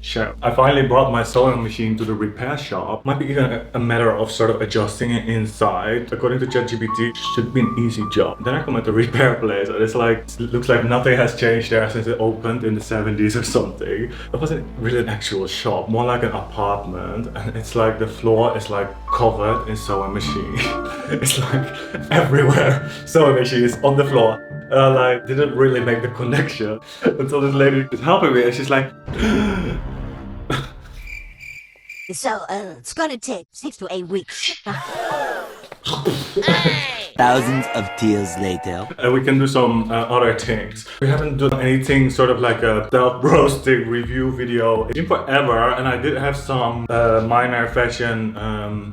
shelf. I finally brought my sewing machine to the repair shop. Might be even a matter of sort of adjusting it inside. According to ChatGPT, should be an easy job. Then I come at the repair place and it's like, it looks like nothing has changed there since it opened in the 70s or something. It wasn't really an actual shop, more like an apartment. And it's like the floor is like covered in sewing machine. It's like everywhere sewing machine is on the floor. And I like didn't really make the connection until this lady is helping me and she's like So, it's gonna take 6 to 8 weeks. Thousands of tears later. And we can do some other things. We haven't done anything sort of like a self-roasting review video in forever, and I did have some minor fashion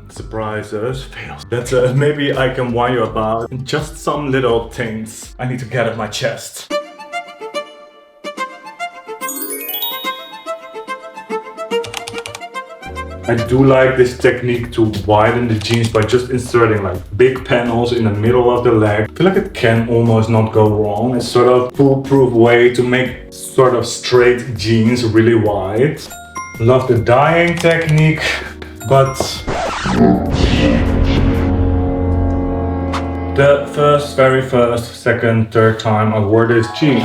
surprises, fails, that maybe I can warn you about. Just some little things I need to get off my chest. I do like this technique to widen the jeans by just inserting like big panels in the middle of the leg. I feel like it can almost not go wrong. It's sort of foolproof way to make sort of straight jeans really wide. Love the dyeing technique, but the very first, second, third time I wore this jean,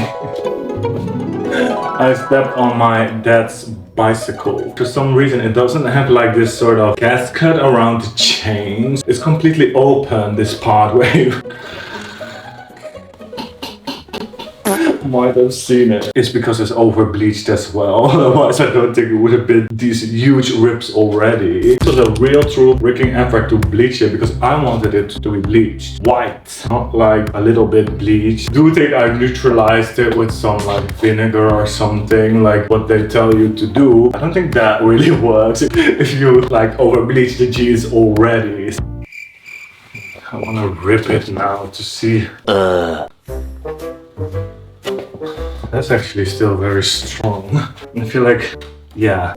I stepped on my dad's bicycle. For some reason it doesn't have like this sort of gasket around the chains. It's completely open, this part where you might have seen it. It's because it's over bleached as well. Otherwise I don't think it would have been these huge rips already. It was a real true freaking effort to bleach it because I wanted it to be bleached white, not like a little bit bleached. Do think I neutralized it with some like vinegar or something like what they tell you to do. I don't think that really works if you like over bleach the jeans already. I want to rip it now to see. That's actually still very strong. I feel like, yeah.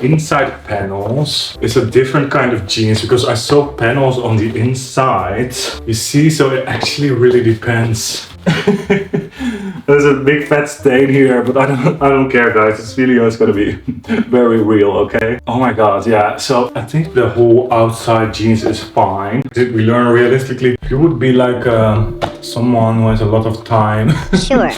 Inside panels is a different kind of jeans because I sew panels on the inside. You see, so it actually really depends. There's a big fat stain here, but I don't care, guys. This video is gonna be very real, okay? Oh my god, yeah. So I think the whole outside jeans is fine. Did we learn realistically? You would be like someone who has a lot of time. Sure.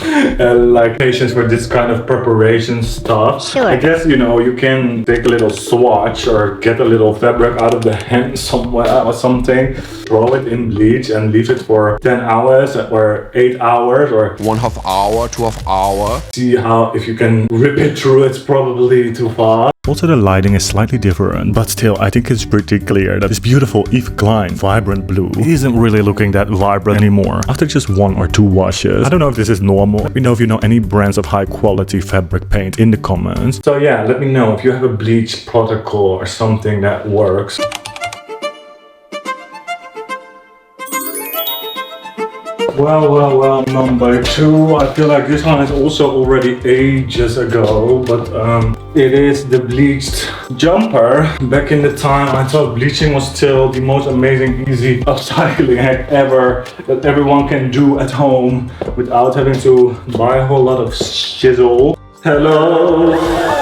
Like patience for this kind of preparation stuff. Sure. I guess, you know, you can take a little swatch or get a little fabric out of the hem somewhere or something, throw it in bleach and leave it for 10 hours or 8 hours or 1/2 hour, 2 hour. see how, if you can rip it through. It's probably too far. Also the lighting is slightly different, but still I think it's pretty clear that this beautiful Eve Klein vibrant blue isn't really looking that vibrant anymore after just 1 or 2 washes. I don't know if this is normal. Let me know if you know any brands of high quality fabric paint in the comments. So yeah, let me know if you have a bleach protocol or something that works. Well, number 2. I feel like this one is also already ages ago, but it is the bleached jumper. Back in the time, I thought bleaching was still the most amazing, easy upcycling hack ever that everyone can do at home without having to buy a whole lot of shizzle. Hello,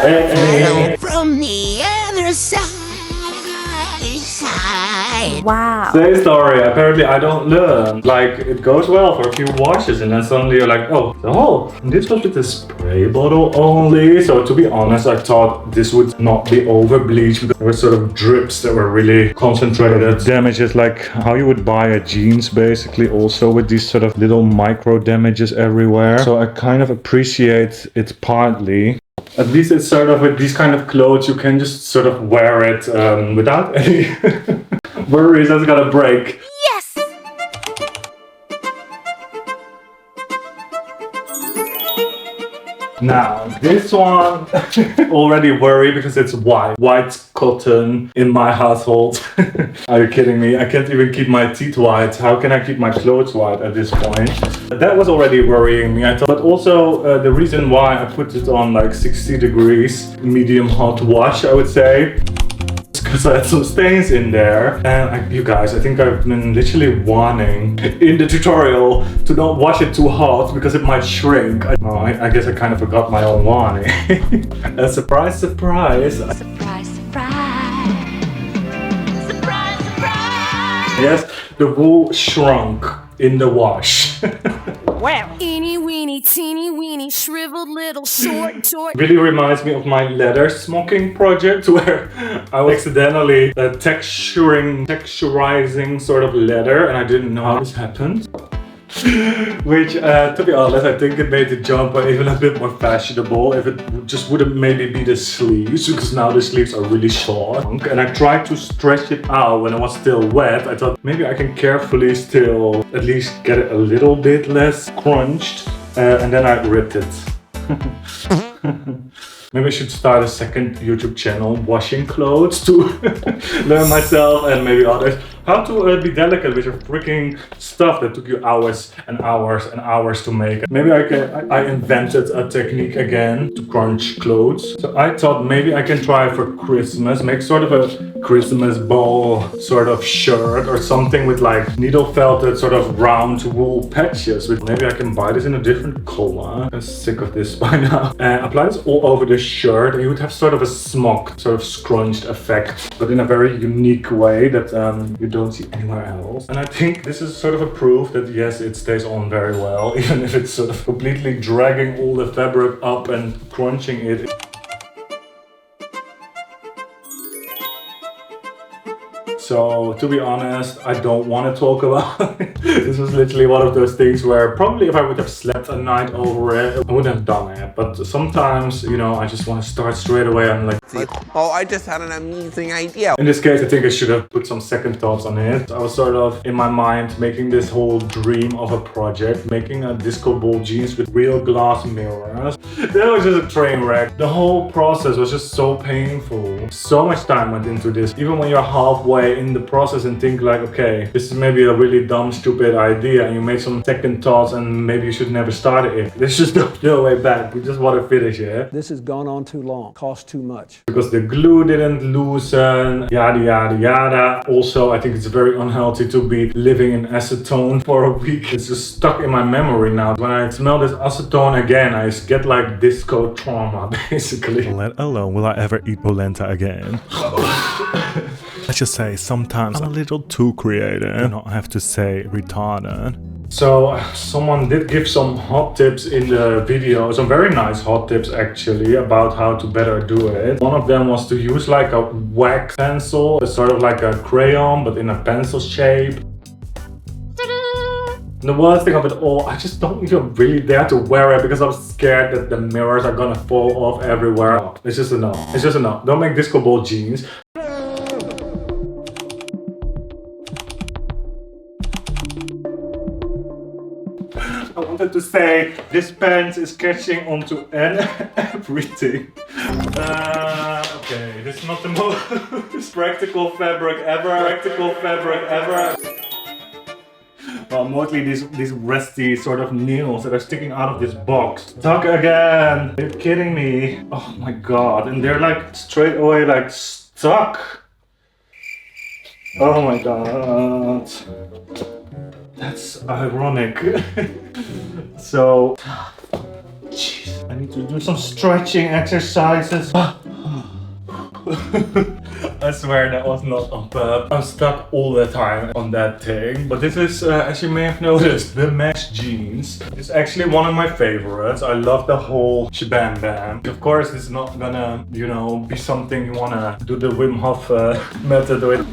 hey. From the other side. Wow. Same story. Apparently I don't learn. Like, it goes well for a few washes and then suddenly you're like, oh, this was with the spray bottle only. So to be honest, I thought this would not be over bleached because there were sort of drips that were really concentrated. Damages like how you would buy a jeans basically, also with these sort of little micro damages everywhere. So I kind of appreciate it partly. At least it's sort of with these kind of clothes you can just sort of wear it without any worries that's gonna break. Yes! Now, this one already worry because it's white cotton in my household. Are you kidding me? I can't even keep my teeth white. How can I keep my clothes white at this point? That was already worrying me, I thought. But also the reason why I put it on like 60 degrees, medium hot wash, I would say. because I had some stains in there. And you guys, I think I've been literally warning in the tutorial to not wash it too hot because it might shrink. I guess I kind of forgot my own warning. A surprise, surprise. Surprise, surprise. Surprise, surprise. Yes, the wool shrunk in the wash. Wow. Eeny weeny, teeny weeny, shriveled little short. Really reminds me of my leather smocking project where I was accidentally texturizing sort of leather and I didn't know how this happened. Which, to be honest, I think it made the jumper even a bit more fashionable if it just wouldn't maybe be the sleeves, because now the sleeves are really short. And I tried to stretch it out when it was still wet. I thought maybe I can carefully still at least get it a little bit less crunched, and then I ripped it. Maybe I should start a second YouTube channel, washing clothes, to learn myself and maybe others how to be delicate with your freaking stuff that took you hours and hours and hours to make. Maybe I invented a technique again to crunch clothes. So I thought maybe I can try for Christmas, make sort of a Christmas ball sort of shirt or something with like needle felted sort of round wool patches. Maybe I can buy this in a different color. I'm sick of this by now. Apply this all over the shirt and you would have sort of a smock, sort of scrunched effect, but in a very unique way that you don't see anywhere else. And I think this is sort of a proof that yes, it stays on very well, even if it's sort of completely dragging all the fabric up and crunching it. So, to be honest, I don't want to talk about it. This was literally one of those things where probably if I would have slept a night over it, I wouldn't have done it. But sometimes, you know, I just want to start straight away. I'm like, Oh, I just had an amazing idea. in this case, I think I should have put some second thoughts on it. I was sort of, in my mind, making this whole dream of a project, making a disco ball jeans with real glass mirrors. That was just a train wreck. The whole process was just so painful. So much time went into this. Even when you're halfway in the process and think like, okay, this is maybe a really dumb, stupid idea, and you make some second thoughts and maybe you should never start it. There's just no way back. We just want to finish it. This has gone on too long, cost too much. Because the glue didn't loosen, yada yada yada. Also, I think it's very unhealthy to be living in acetone for a week. It's just stuck in my memory now. When I smell this acetone again, I get like disco trauma, basically. Let alone will I ever eat polenta again. Let's just say sometimes I'm a little too creative. I don't have to say retarded. So someone did give some hot tips in the video, some very nice hot tips actually, about how to better do it. One of them was to use like a wax pencil, it's sort of like a crayon but in a pencil shape. The worst thing of it all, I just don't even really dare to wear it because I'm scared that the mirrors are gonna fall off everywhere. It's just a no. It's just a no. Don't make disco ball jeans. I wanted to say this pants is catching onto everything. Okay, this is not the most practical fabric ever. Well, mostly these rusty sort of nails that are sticking out of this box. Stuck again! Are you kidding me? Oh my god, and they're like straight away like stuck. Oh my god. That's ironic. So, jeez, I need to do some stretching exercises. I swear that was not on purpose. I'm stuck all the time on that thing. But this is, as you may have noticed, the mesh jeans. It's actually one of my favorites. I love the whole shabam bam. Of course, it's not gonna, you know, be something you wanna do the Wim Hof method with.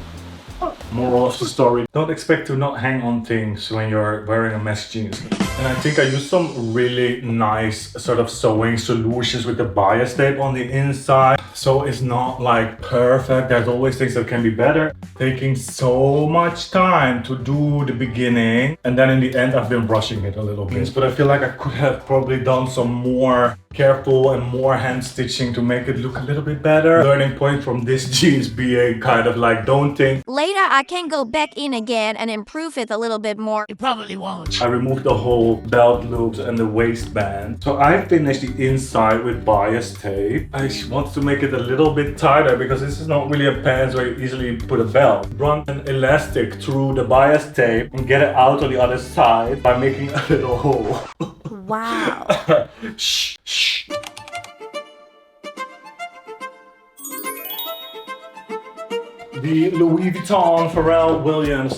Moral of the story: don't expect to not hang on things when you're wearing a mesh jeans. And I think I used some really nice sort of sewing solutions with the bias tape on the inside. So it's not like perfect, there's always things that can be better. Taking so much time to do the beginning, and then in the end I've been rushing it a little bit. But I feel like I could have probably done some more careful and more hand stitching to make it look a little bit better. Learning point from this jeans being kind of like, don't think Later, I can go back in again and improve it a little bit more. You probably won't. I removed the whole belt loops and the waistband. So I finished the inside with bias tape. I wanted to make it a little bit tighter because this is not really a pants where you easily put a belt. Run an elastic through the bias tape and get it out on the other side by making a little hole. Wow. Shh, shh. The Louis Vuitton Pharrell Williams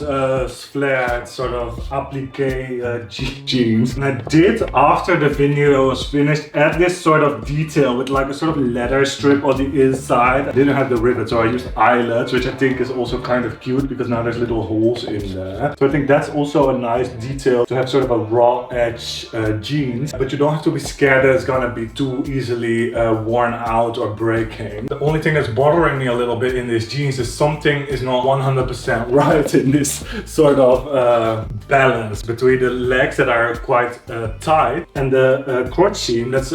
flared sort of applique jeans. And I did, after the video was finished, add this sort of detail with like a sort of leather strip on the inside. I didn't have the rivet, so I used eyelets, which I think is also kind of cute because now there's little holes in there. So I think that's also a nice detail to have sort of a raw edge jeans, but you don't have to be scared that it's gonna be too easily worn out or breaking. The only thing that's bothering me a little bit in this jeans is something is not 100% right in this sort of balance between the legs that are quite tight and the crotch seam that's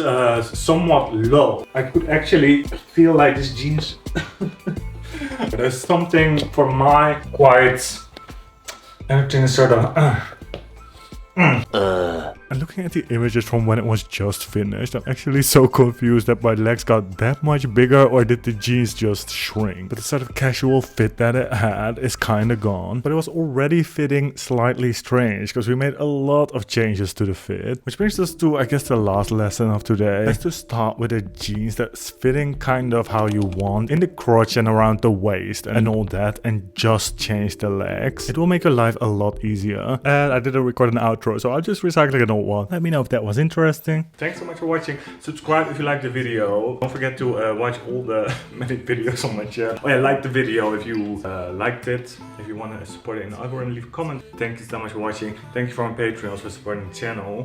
somewhat low. I could actually feel like this jeans there's something for my quite everything is sort of And looking at the images from when it was just finished, I'm actually so confused that my legs got that much bigger, or did the jeans just shrink? But the sort of casual fit that it had is kinda gone, but it was already fitting slightly strange because we made a lot of changes to the fit. Which brings us to, I guess, the last lesson of today. Is to start with a jeans that's fitting kind of how you want in the crotch and around the waist and all that, and just change the legs. It will make your life a lot easier. And I didn't record an outro, so I'll just recycle an old one. Let me know if that was interesting. Thanks so much for watching. Subscribe if you liked the video. Don't forget to watch all the many videos on my channel. Oh yeah, like the video if you liked it. If you want to support it in the algorithm, leave a comment. Thank you so much for watching. Thank you for my Patreons for supporting the channel.